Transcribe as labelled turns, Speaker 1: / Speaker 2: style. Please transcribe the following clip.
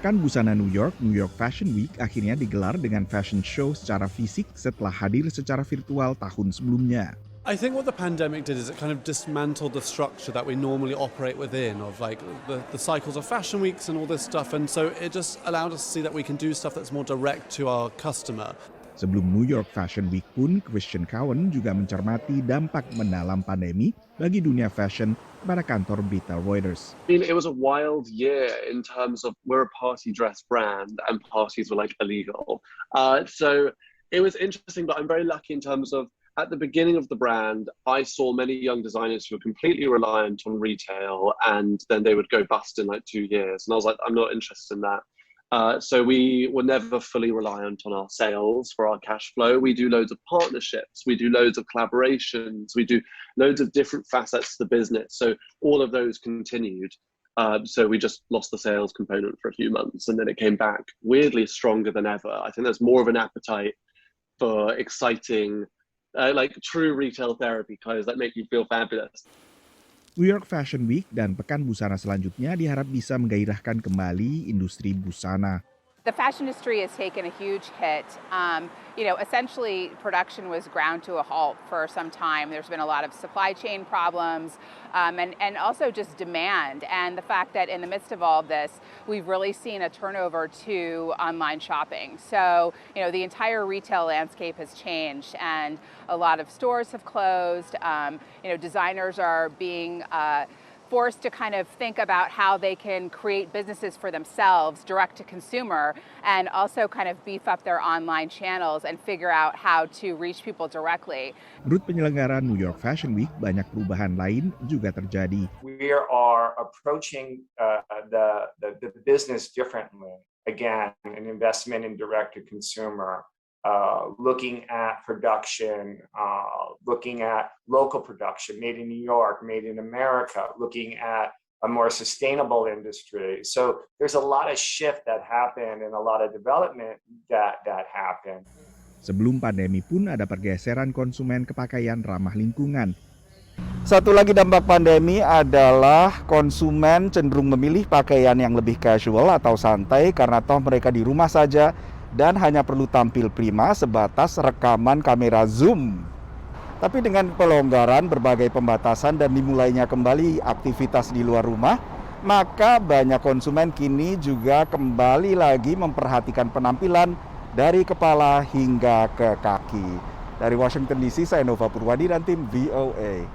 Speaker 1: Pekan busana New York Fashion Week akhirnya digelar dengan fashion show secara fisik setelah hadir secara virtual tahun sebelumnya.
Speaker 2: I think what the pandemic did is it kind of dismantled the structure that we normally operate within of like the cycles of fashion weeks and all this stuff, and so it just allowed us to see that we can do stuff that's more direct to our customer.
Speaker 1: Sebelum New York Fashion Week pun, Fesyen juga mencermati dampak mendalam pandemi bagi dunia fashion kepada kantor berita Reuters.
Speaker 3: I mean, it was a wild year in terms of we're a party dress brand and parties were like illegal. So it was interesting, but I'm very lucky in terms of at the beginning of the brand, I saw many young designers who were completely reliant on retail and then they would go bust in like 2 years. And I was like, I'm not interested in that. So we were never fully reliant on our sales for our cash flow. We do loads of partnerships. We do loads of collaborations. We do loads of different facets to the business. So all of those continued. So we just lost the sales component for a few months and then it came back weirdly stronger than ever. I think there's more of an appetite for exciting like true retail therapy clothes that make you feel fabulous.
Speaker 1: New York Fashion Week dan Pekan Busana selanjutnya diharap bisa menggairahkan kembali industri busana.
Speaker 4: The fashion industry has taken a huge hit. Essentially production was ground to a halt for some time. There's been a lot of supply chain problems and also just demand. And the fact that in the midst of all of this, we've really seen a turnover to online shopping. So, the entire retail landscape has changed and a lot of stores have closed. Designers are being forced to kind of think about how they can create businesses for themselves, direct to consumer, and also kind of beef up their online channels and figure out how to reach people directly.
Speaker 1: Menurut penyelenggara New York Fashion Week, banyak perubahan lain juga terjadi.
Speaker 5: We are approaching the business differently. Again, an investment in direct to consumer. Looking at production, looking at local production, made in New York, made in America, looking at a more sustainable industry. So there's a lot of shift that happened and a lot of development that happened.
Speaker 1: Sebelum pandemi pun ada pergeseran konsumen ke pakaian ramah lingkungan.
Speaker 6: Satu lagi dampak pandemi adalah konsumen cenderung memilih pakaian yang lebih casual atau santai karena toh mereka di rumah saja dan hanya perlu tampil prima sebatas rekaman kamera zoom. Tapi dengan pelonggaran, berbagai pembatasan dan dimulainya kembali aktivitas di luar rumah, maka banyak konsumen kini juga kembali lagi memperhatikan penampilan dari kepala hingga ke kaki. Dari Washington DC, saya Nova Purwadi dan tim VOA.